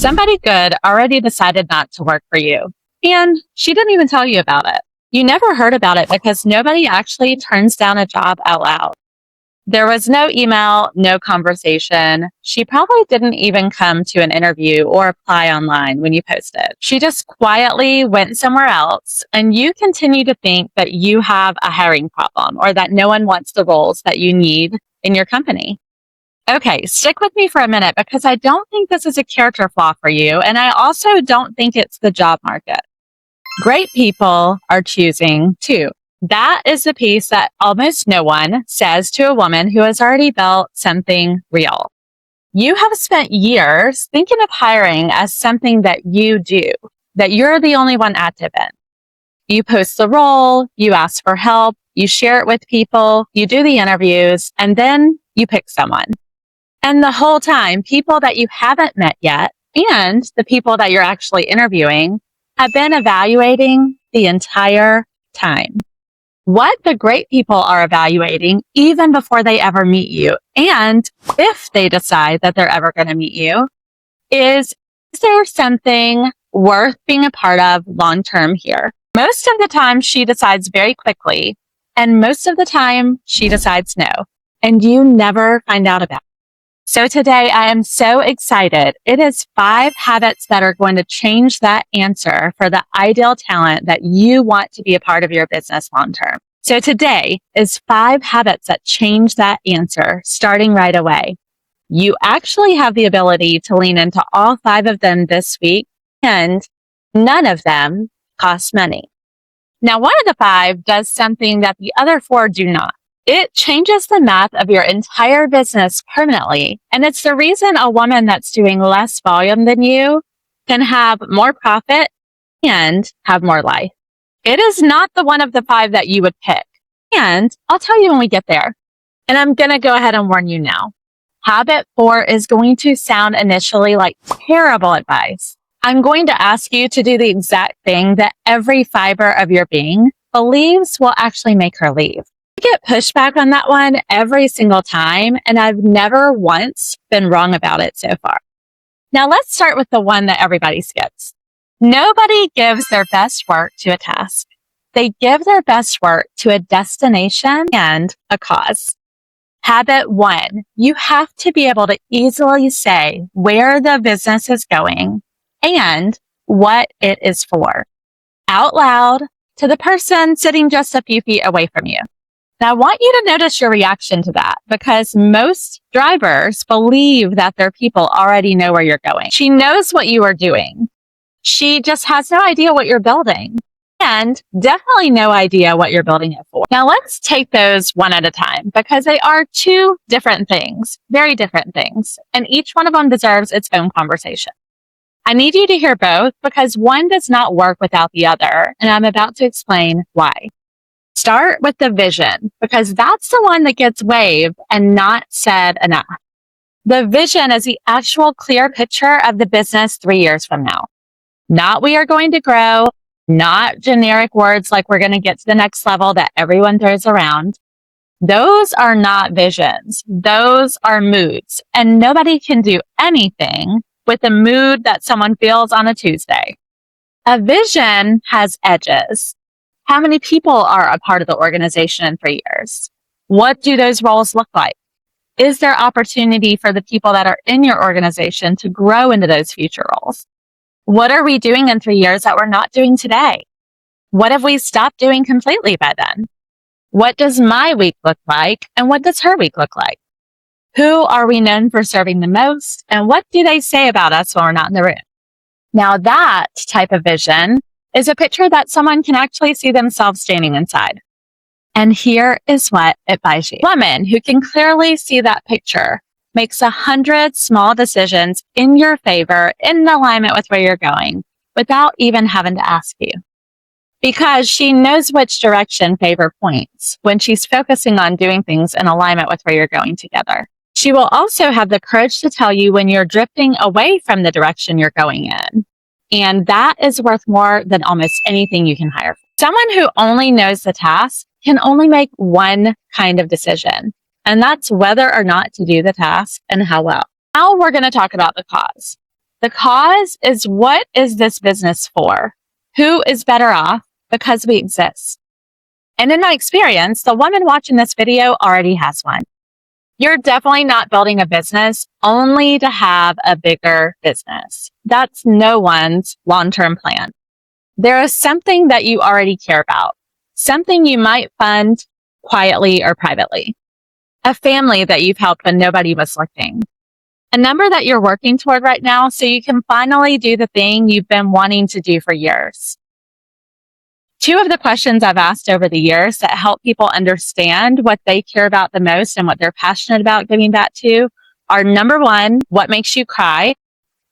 Somebody good already decided not to work for you, and she didn't even tell you about it. You never heard about it because nobody actually turns down a job out loud. There was no email, no conversation. She probably didn't even come to an interview or apply online when you posted. She just quietly went somewhere else, and you continue to think that you have a hiring problem or that no one wants the roles that you need in your company. Okay, stick with me for a minute because I don't think this is a character flaw for you, and I also don't think it's the job market. Great people are choosing too. That is the piece that almost no one says to a woman who has already built something real. You have spent years thinking of hiring as something that you do, that you're the only one active in. You post the role, you ask for help, you share it with people, you do the interviews, and then you pick someone. And the whole time, people that you haven't met yet and the people that you're actually interviewing have been evaluating the entire time. What the great people are evaluating even before they ever meet you, and if they decide that they're ever going to meet you, is there something worth being a part of long-term here? Most of the time, she decides very quickly, and most of the time, she decides no, and you never find out about it. So today, I am so excited. It is 5 habits that are going to change that answer for the ideal talent that you want to be a part of your business long term. So today is 5 habits that change that answer starting right away. You actually have the ability to lean into all 5 of them this week, and none of them cost money. Now, one of the 5 does something that the other 4 do not. It changes the math of your entire business permanently. And it's the reason a woman that's doing less volume than you can have more profit and have more life. It is not the one of the 5 that you would pick. And I'll tell you when we get there. And I'm going to go ahead and warn you now. Habit 4 is going to sound initially like terrible advice. I'm going to ask you to do the exact thing that every fiber of your being believes will actually make her leave. I get pushback on that one every single time, and I've never once been wrong about it so far. Now let's start with the one that everybody skips. Nobody gives their best work to a task. They give their best work to a destination and a cause. Habit 1, you have to be able to easily say where the business is going and what it is for out loud to the person sitting just a few feet away from you. Now, I want you to notice your reaction to that because most drivers believe that their people already know where you're going. She knows what you are doing. She just has no idea what you're building and definitely no idea what you're building it for. Now, let's take those one at a time because they are 2 different things, very different things, and each one of them deserves its own conversation. I need you to hear both because one does not work without the other, and I'm about to explain why. Start with the vision because that's the one that gets waved and not said enough. The vision is the actual clear picture of the business 3 years from now. Not we are going to grow, not generic words like we're going to get to the next level that everyone throws around. Those are not visions. Those are moods. And nobody can do anything with the mood that someone feels on a Tuesday. A vision has edges. How many people are a part of the organization in 3 years? What do those roles look like? Is there opportunity for the people that are in your organization to grow into those future roles? What are we doing in 3 years that we're not doing today? What have we stopped doing completely by then? What does my week look like? And what does her week look like? Who are we known for serving the most? And what do they say about us when we're not in the room? Now that type of vision is a picture that someone can actually see themselves standing inside. And here is what it buys you. A woman who can clearly see that picture makes 100 small decisions in your favor, in alignment with where you're going, without even having to ask you. Because she knows which direction favor points when she's focusing on doing things in alignment with where you're going together. She will also have the courage to tell you when you're drifting away from the direction you're going in. And that is worth more than almost anything you can hire for. Someone who only knows the task can only make one kind of decision, and that's whether or not to do the task and how well. Now we're going to talk about the cause. The cause is, what is this business for? Who is better off because we exist? And in my experience, the woman watching this video already has one. You're definitely not building a business only to have a bigger business. That's no one's long-term plan. There is something that you already care about, something you might fund quietly or privately, a family that you've helped when nobody was looking, a number that you're working toward right now so you can finally do the thing you've been wanting to do for years. Two of the questions I've asked over the years that help people understand what they care about the most and what they're passionate about giving back to are, number one, what makes you cry?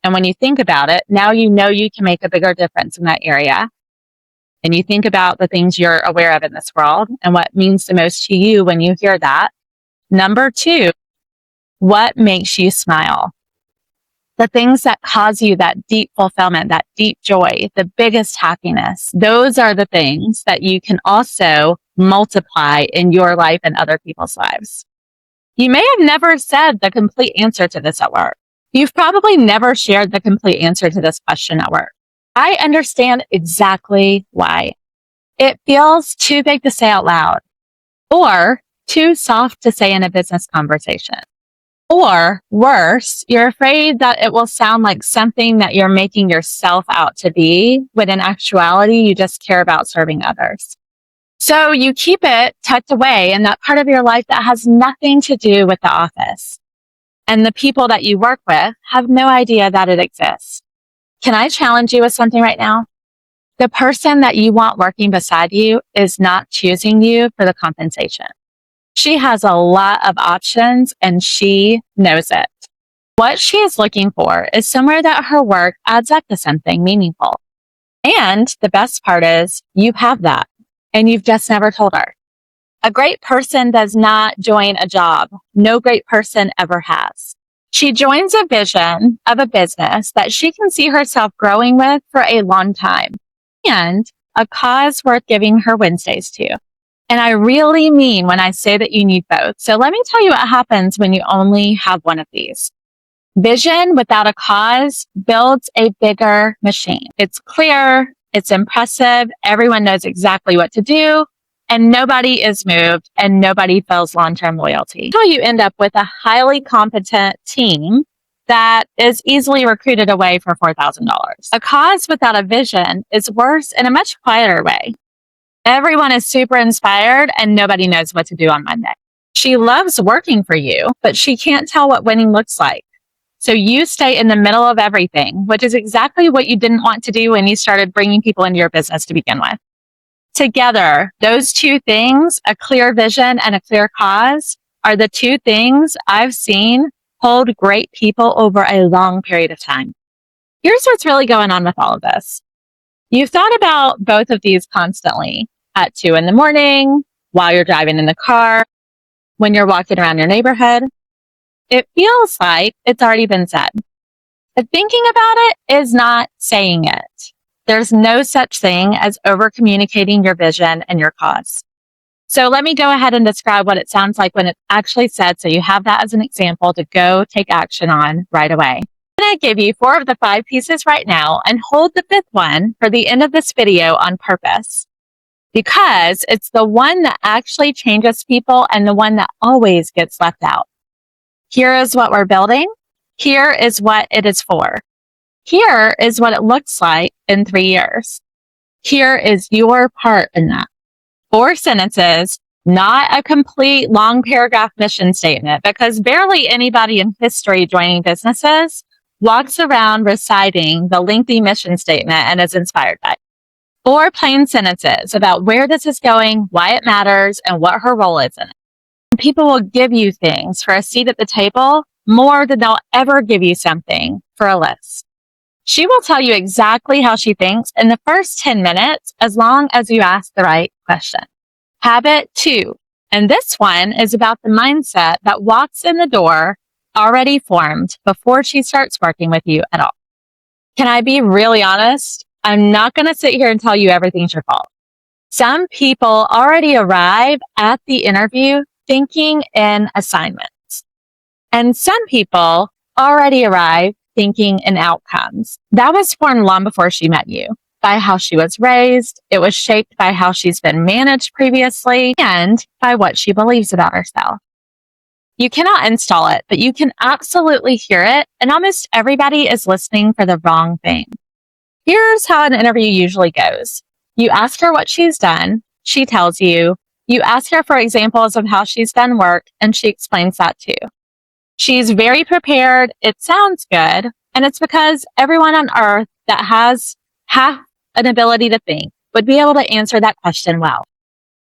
And when you think about it, now you know you can make a bigger difference in that area. And you think about the things you're aware of in this world and what means the most to you when you hear that. Number two, what makes you smile? The things that cause you that deep fulfillment, that deep joy, the biggest happiness, those are the things that you can also multiply in your life and other people's lives. You may have never said the complete answer to this at work. You've probably never shared the complete answer to this question at work. I understand exactly why. It feels too big to say out loud, or too soft to say in a business conversation. Or worse, you're afraid that it will sound like something that you're making yourself out to be, when in actuality, you just care about serving others. So you keep it tucked away in that part of your life that has nothing to do with the office. And the people that you work with have no idea that it exists. Can I challenge you with something right now? The person that you want working beside you is not choosing you for the compensation. She has a lot of options and she knows it. What she is looking for is somewhere that her work adds up to something meaningful. And the best part is you have that and you've just never told her. A great person does not join a job. No great person ever has. She joins a vision of a business that she can see herself growing with for a long time, and a cause worth giving her Wednesdays to. And I really mean when I say that you need both. So let me tell you what happens when you only have one of these. Vision without a cause builds a bigger machine. It's clear, it's impressive, everyone knows exactly what to do, and nobody is moved and nobody feels long-term loyalty. So you end up with a highly competent team that is easily recruited away for $4,000. A cause without a vision is worse in a much quieter way. Everyone is super inspired and nobody knows what to do on Monday. She loves working for you, but she can't tell what winning looks like. So you stay in the middle of everything, which is exactly what you didn't want to do when you started bringing people into your business to begin with. Together, those two things, a clear vision and a clear cause, are the two things I've seen hold great people over a long period of time. Here's what's really going on with all of this. You've thought about both of these constantly at 2 a.m, while you're driving in the car, when you're walking around your neighborhood. It feels like it's already been said. But thinking about it is not saying it. There's no such thing as over-communicating your vision and your cause. So let me go ahead and describe what it sounds like when it's actually said, so you have that as an example to go take action on right away. I'm going to give you 4 of the 5 pieces right now and hold the 5th one for the end of this video on purpose, because it's the one that actually changes people and the one that always gets left out. Here is what we're building. Here is what it is for. Here is what it looks like in 3 years. Here is your part in that. 4 sentences, not a complete long paragraph mission statement, because barely anybody in history joining businesses walks around reciting the lengthy mission statement and is inspired by it. 4 plain sentences about where this is going, why it matters, and what her role is in it. And people will give you things for a seat at the table more than they'll ever give you something for a list. She will tell you exactly how she thinks in the first 10 minutes, as long as you ask the right question. Habit 2. And this one is about the mindset that walks in the door already formed before she starts working with you at all. Can I be really honest? I'm not going to sit here and tell you everything's your fault. Some people already arrive at the interview thinking in assignments. And some people already arrive thinking in outcomes. That was formed long before she met you, by how she was raised. It was shaped by how she's been managed previously and by what she believes about herself. You cannot install it, but you can absolutely hear it, and almost everybody is listening for the wrong thing. Here's how an interview usually goes. You ask her what she's done, she tells you. You ask her for examples of how she's done work, and she explains that too. She's very prepared, it sounds good, and it's because everyone on earth that has half an ability to think would be able to answer that question well.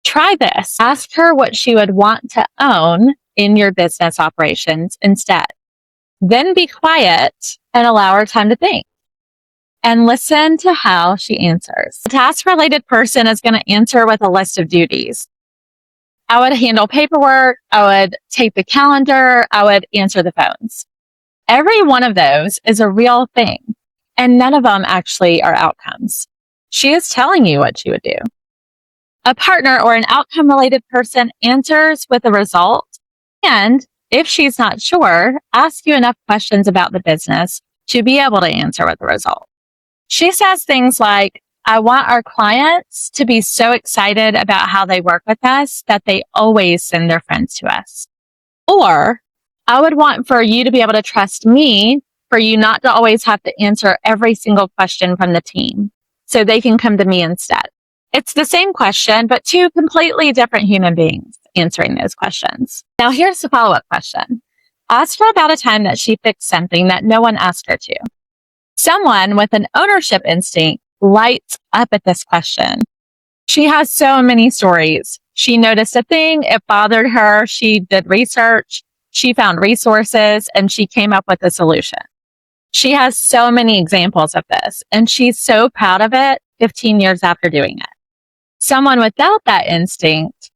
Try this. Ask her what she would want to own in your business operations instead. Then be quiet and allow her time to think. And listen to how she answers. The task-related person is going to answer with a list of duties. I would handle paperwork, I would tape the calendar, I would answer the phones. Every one of those is a real thing, and none of them actually are outcomes. She is telling you what she would do. A partner or an outcome-related person answers with a result, and if she's not sure, ask you enough questions about the business to be able to answer with a result. She says things like, I want our clients to be so excited about how they work with us that they always send their friends to us. Or, I would want for you to be able to trust me, for you not to always have to answer every single question from the team, so they can come to me instead. It's the same question, but two completely different human beings answering those questions. Now, here's the follow-up question. Ask her about a time that she fixed something that no one asked her to. Someone with an ownership instinct lights up at this question. She has so many stories. She noticed a thing, it bothered her, she did research, she found resources, and she came up with a solution. She has so many examples of this, and she's so proud of it 15 years after doing it. Someone without that instinct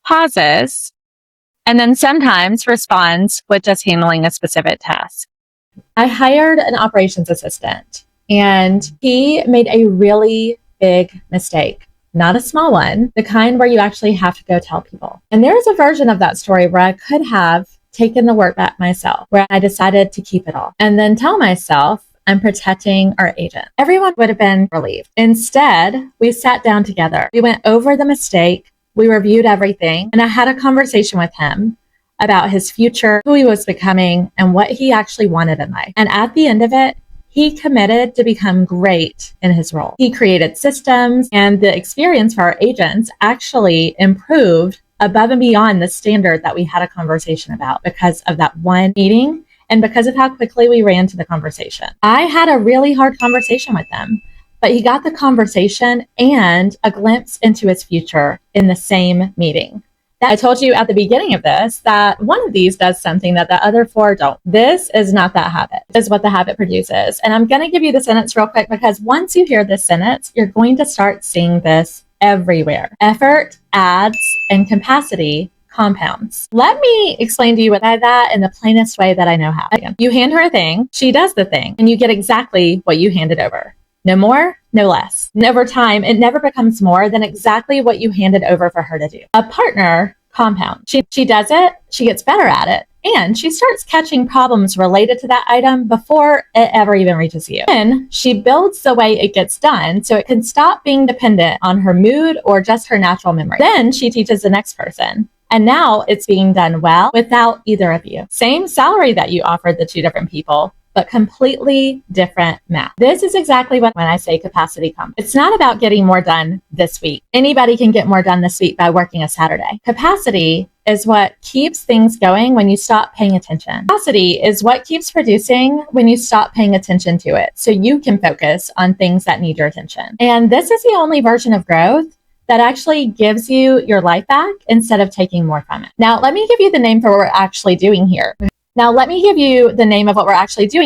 pauses and then sometimes responds with just handling a specific task. I hired an operations assistant, and he made a really big mistake. Not a small one, the kind where you actually have to go tell people. And there is a version of that story where I could have taken the work back myself, where I decided to keep it all and then tell myself I'm protecting our agent. Everyone would have been relieved. Instead, we sat down together. We went over the mistake. We reviewed everything, and I had a conversation with him about his future, who he was becoming, and what he actually wanted in life. And at the end of it, he committed to become great in his role. He created systems, and the experience for our agents actually improved above and beyond the standard that we had a conversation about because of that one meeting and because of how quickly we ran to the conversation. I had a really hard conversation with him, but he got the conversation and a glimpse into his future in the same meeting. I told you at the beginning of this that one of these does something that the other four don't. This is not that habit. This is what the habit produces. And I'm going to give you the sentence real quick because once you hear this sentence, you're going to start seeing this everywhere. Effort adds and capacity compounds. Let me explain to you what I that in the plainest way that I know how. You hand her a thing, she does the thing, and you get exactly what you handed over. No more, no less. And over time, it never becomes more than exactly what you handed over for her to do. A partner compounds. She does it, she gets better at it, and she starts catching problems related to that item before it ever even reaches you. Then she builds the way it gets done so it can stop being dependent on her mood or just her natural memory. Then she teaches the next person. And now it's being done well without either of you. Same salary that you offered the two different people, but completely different math. This is exactly when I say capacity comp. It's not about getting more done this week. Anybody can get more done this week by working a Saturday. Capacity is what keeps things going when you stop paying attention. Capacity is what keeps producing when you stop paying attention to it, so you can focus on things that need your attention. And this is the only version of growth that actually gives you your life back instead of taking more from it. Now, let me give you the name for what we're actually doing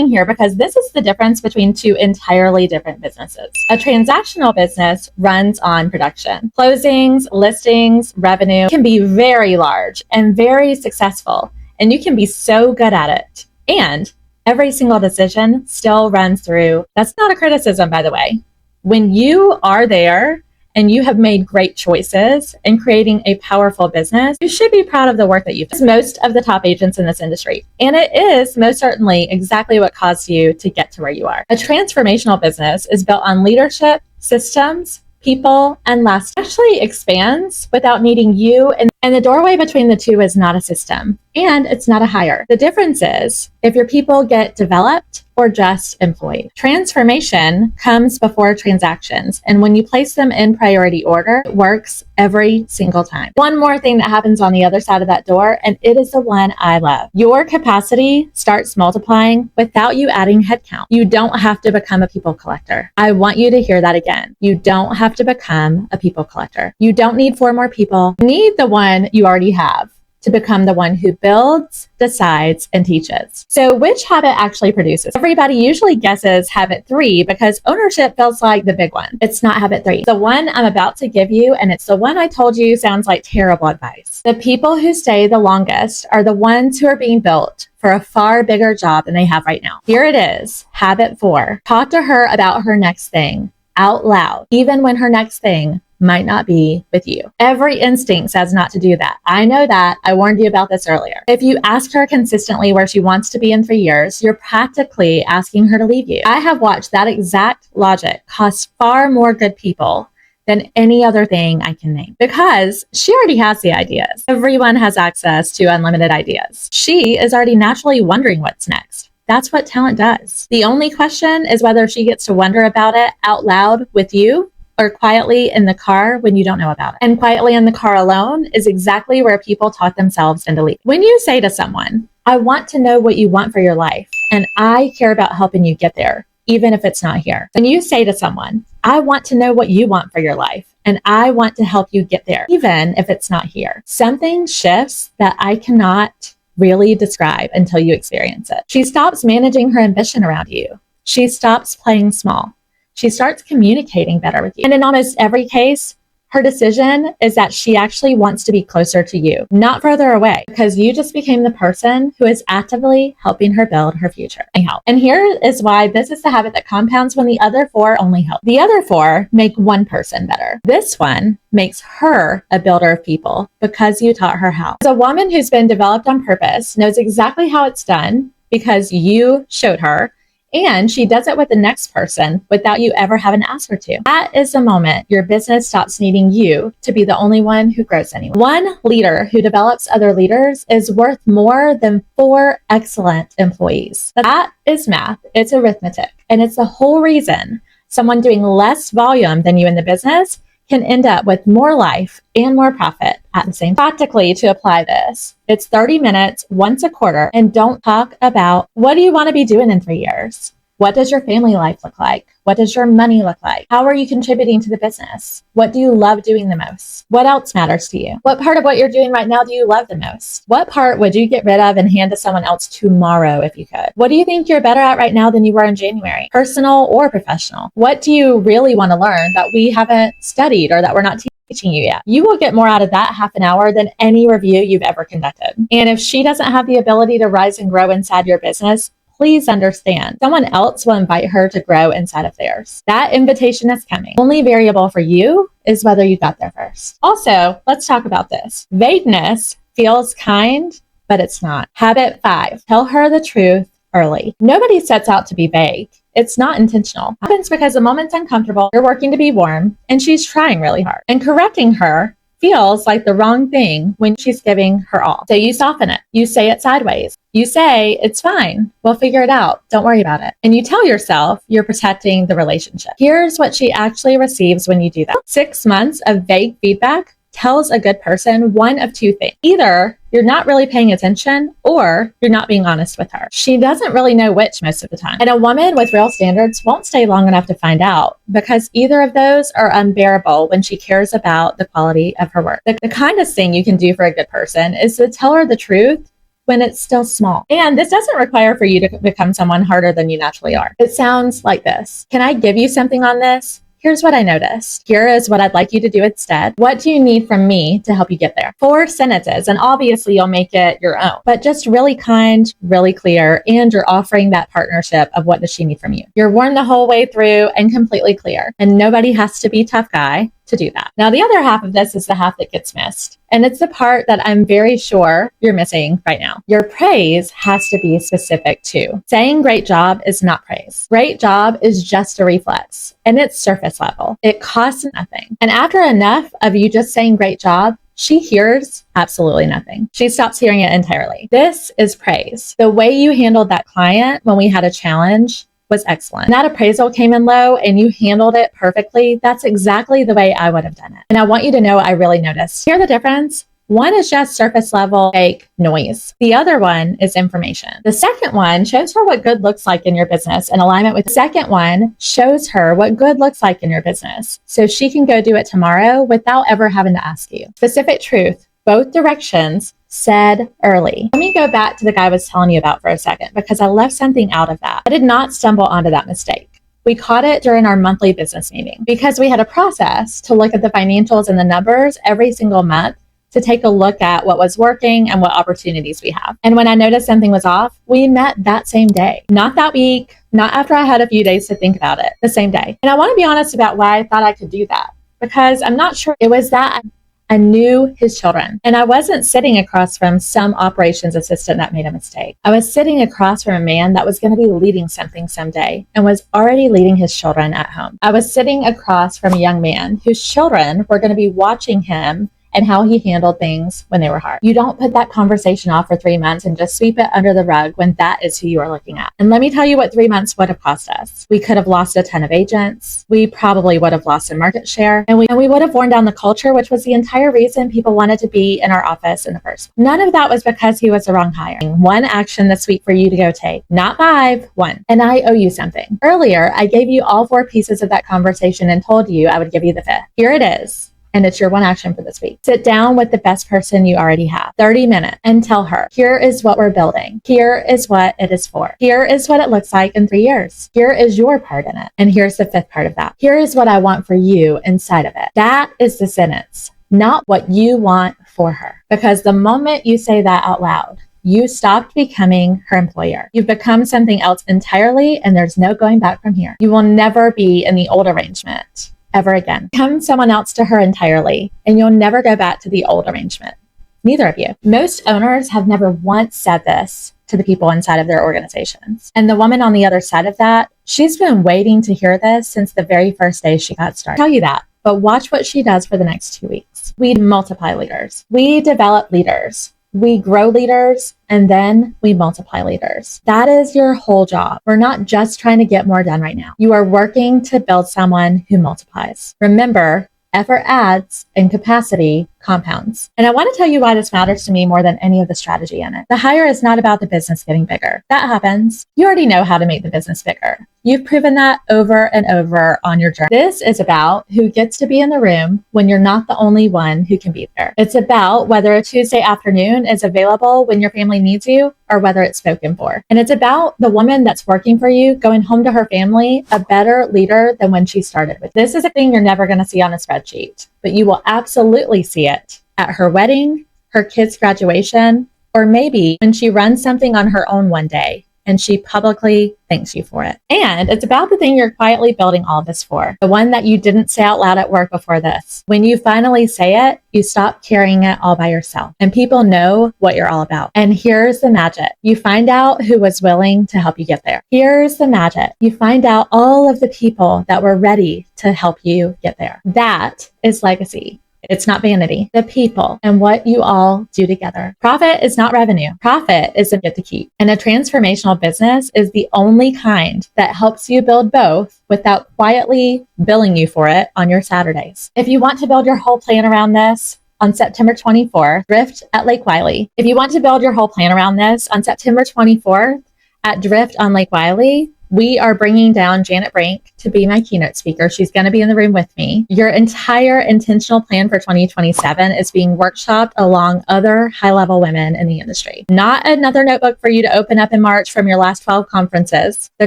here. Because this is the difference between two entirely different businesses. A transactional business runs on production. Closings, listings, revenue can be very large and very successful, and you can be so good at it. And every single decision still runs through. That's not a criticism, by the way. When you are there and you have made great choices in creating a powerful business, you should be proud of the work that you've done. Most of the top agents in this industry, and it is most certainly exactly what caused you to get to where you are. A transformational business is built on leadership, systems, people, and last actually expands without needing you. And the doorway between the two is not a system, and it's not a hire. The difference is if your people get developed or just employed. Transformation comes before transactions, and when you place them in priority order, it works every single time. One more thing that happens on the other side of that door, and it is the one I love. Your capacity starts multiplying without you adding headcount. You don't have to become a people collector. I want you to hear that again. You don't have to become a people collector. You don't need 4 more people. You need the one you already have to become the one who builds, decides, and teaches. So which habit actually produces? Everybody usually guesses habit 3 because ownership feels like the big one. It's not habit 3. The one I'm about to give you, and it's the one I told you sounds like terrible advice. The people who stay the longest are the ones who are being built for a far bigger job than they have right now. Here it is, habit 4. Talk to her about her next thing out loud, even when her next thing might not be with you. Every instinct says not to do that. I know that. I warned you about this earlier. If you ask her consistently where she wants to be in 3 years, you're practically asking her to leave you. I have watched that exact logic cost far more good people than any other thing I can name because she already has the ideas. Everyone has access to unlimited ideas. She is already naturally wondering what's next. That's what talent does. The only question is whether she gets to wonder about it out loud with you or quietly in the car when you don't know about it. And quietly in the car alone is exactly where people talk themselves into leaving. When you say to someone, I want to know what you want for your life, and I care about helping you get there, even if it's not here. When you say to someone, I want to know what you want for your life, and I want to help you get there, even if it's not here, something shifts that I cannot really describe until you experience it. She stops managing her ambition around you. She stops playing small. She starts communicating better with you. And in almost every case, her decision is that she actually wants to be closer to you, not further away, because you just became the person who is actively helping her build her future. And here is why this is the habit that compounds when the other 4 only help. The other 4 make one person better. This one makes her a builder of people because you taught her how. As a woman who's been developed on purpose knows exactly how it's done because you showed her, and she does it with the next person without you ever having to ask her to. That is the moment your business stops needing you to be the only one who grows anyone. One leader who develops other leaders is worth more than 4 excellent employees. That is math. It's arithmetic. And it's the whole reason someone doing less volume than you in the business can end up with more life and more profit at the same time. Practically, to apply this, it's 30 minutes once a quarter, and don't talk about what do you want to be doing in 3 years? What does your family life look like? What does your money look like? How are you contributing to the business? What do you love doing the most? What else matters to you? What part of what you're doing right now do you love the most? What part would you get rid of and hand to someone else tomorrow if you could? What do you think you're better at right now than you were in January? Personal or professional? What do you really want to learn that we haven't studied or that we're not teaching you yet? You will get more out of that half an hour than any review you've ever conducted. And if she doesn't have the ability to rise and grow inside your business, please understand, someone else will invite her to grow inside of theirs. That invitation is coming. Only variable for you is whether you got there first. Also, let's talk about this. Vagueness feels kind, but it's not. Habit 5, tell her the truth early. Nobody sets out to be vague. It's not intentional. It happens because the moment's uncomfortable, you're working to be warm, and she's trying really hard. And correcting her feels like the wrong thing when she's giving her all. So you soften it. You say it sideways. You say, it's fine. We'll figure it out. Don't worry about it. And you tell yourself you're protecting the relationship. Here's what she actually receives when you do that. 6 months of vague feedback tells a good person one of 2 things. Either you're not really paying attention or you're not being honest with her. She doesn't really know which most of the time. And a woman with real standards won't stay long enough to find out because either of those are unbearable when she cares about the quality of her work. The kindest thing you can do for a good person is to tell her the truth when it's still small. And this doesn't require for you to become someone harder than you naturally are. It sounds like this. Can I give you something on this? Here's what I noticed. Here is what I'd like you to do instead. What do you need from me to help you get there? 4 sentences, and obviously you'll make it your own, but just really kind, really clear, and you're offering that partnership of what does she need from you. You're warm the whole way through and completely clear, and nobody has to be tough guy to do that. Now, the other half of this is the half that gets missed. And it's the part that I'm very sure you're missing right now. Your praise has to be specific too. Saying great job is not praise. Great job is just a reflex, and it's surface level. It costs nothing. And after enough of you just saying great job, she hears absolutely nothing. She stops hearing it entirely. This is praise. The way you handled that client when we had a challenge was excellent. That appraisal came in low and you handled it perfectly. That's exactly the way I would have done it. And I want you to know I really noticed. Hear the difference? One is just surface level fake noise. The other one is information. The second one shows her what good looks like in your business in alignment with the second one shows her what good looks like in your business so she can go do it tomorrow without ever having to ask you. Specific truth, both directions said early. Let me go back to the guy I was telling you about for a second because I left something out of that. I did not stumble onto that mistake. We caught it during our monthly business meeting because we had a process to look at the financials and the numbers every single month to take a look at what was working and what opportunities we have. And when I noticed something was off, we met that same day, not that week, not after I had a few days to think about it, the same day. And I want to be honest about why I thought I could do that because I'm not sure it was that I knew his children and I wasn't sitting across from some operations assistant that made a mistake. I was sitting across from a man that was going to be leading something someday and was already leading his children at home. I was sitting across from a young man whose children were going to be watching him and how he handled things when they were hard. You don't put that conversation off for 3 months and just sweep it under the rug when that is who you are looking at. And let me tell you what 3 months would have cost us. We could have lost a ton of agents. We probably would have lost some market share. And we would have worn down the culture, which was the entire reason people wanted to be in our office in the first place. None of that was because he was the wrong hire. One action this week for you to go take, not 5, 1. And I owe you something. Earlier, I gave you all 4 pieces of that conversation and told you I would give you the 5th. Here it is. And it's your one action for this week. Sit down with the best person you already have, 30 minutes, and tell her, here is what we're building. Here is what it is for. Here is what it looks like in 3 years. Here is your part in it. And here's the 5th part of that. Here is what I want for you inside of it. That is the sentence, not what you want for her. Because the moment you say that out loud, you stopped becoming her employer. You've become something else entirely, and there's no going back from here. You will never be in the old arrangement ever again. Become someone else to her entirely, and you'll never go back to the old arrangement. Neither of you. Most owners have never once said this to the people inside of their organizations. And the woman on the other side of that, she's been waiting to hear this since the very first day she got started. I'll tell you that, but watch what she does for the next 2 weeks. We multiply leaders. We develop leaders. We grow leaders, and then we multiply leaders. That is your whole job. We're not just trying to get more done right now. You are working to build someone who multiplies. Remember, effort adds and capacity compounds. And I want to tell you why this matters to me more than any of the strategy in it. The hire is not about the business getting bigger. That happens. You already know how to make the business bigger. You've proven that over and over on your journey. This is about who gets to be in the room when you're not the only one who can be there. It's about whether a Tuesday afternoon is available when your family needs you or whether it's spoken for. And it's about the woman that's working for you going home to her family a better leader than when she started with. This is a thing you're never going to see on a spreadsheet, but you will absolutely see it at her wedding, her kid's graduation, or maybe when she runs something on her own one day and she publicly thanks you for it. And it's about the thing you're quietly building all of this for, the one that you didn't say out loud at work before this. When you finally say it, you stop carrying it all by yourself and people know what you're all about. And here's the magic. You find out who was willing to help you get there. Here's the magic. You find out all of the people that were ready to help you get there. That is legacy. It's not vanity. The people and what you all do together. Profit is not revenue. Profit is a get to keep. And a transformational business is the only kind that helps you build both without quietly billing you for it on your Saturdays. If you want to build your whole plan around this, on September 24th, Drift at Lake Wiley. If you want to build your whole plan around this, on September 24th at Drift on Lake Wiley, we are bringing down Janet Brink to be my keynote speaker. She's going to be in the room with me. Your entire intentional plan for 2027 is being workshopped along other high-level women in the industry. Not another notebook for you to open up in March from your last 12 conferences. The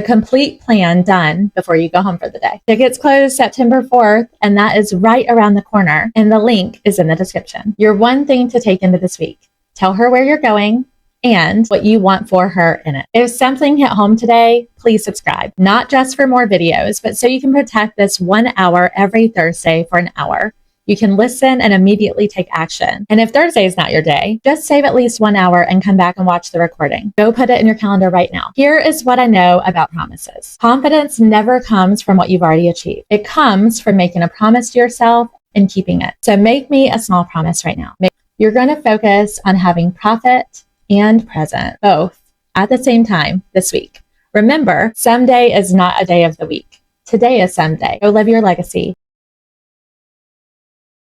complete plan done before you go home for the day. Tickets close September 4th, and that is right around the corner. And the link is in the description. Your one thing to take into this week. Tell her where you're going and what you want for her in it. If something hit home today, please subscribe, not just for more videos, but so you can protect this 1 hour every Thursday for an hour. You can listen and immediately take action. And if Thursday is not your day, just save at least 1 hour and come back and watch the recording. Go put it in your calendar right now. Here is what I know about promises. Confidence never comes from what you've already achieved. It comes from making a promise to yourself and keeping it. So make me a small promise right now. You're going to focus on having profit and present, both at the same time this week. Remember, someday is not a day of the week. Today is someday. Go live your legacy.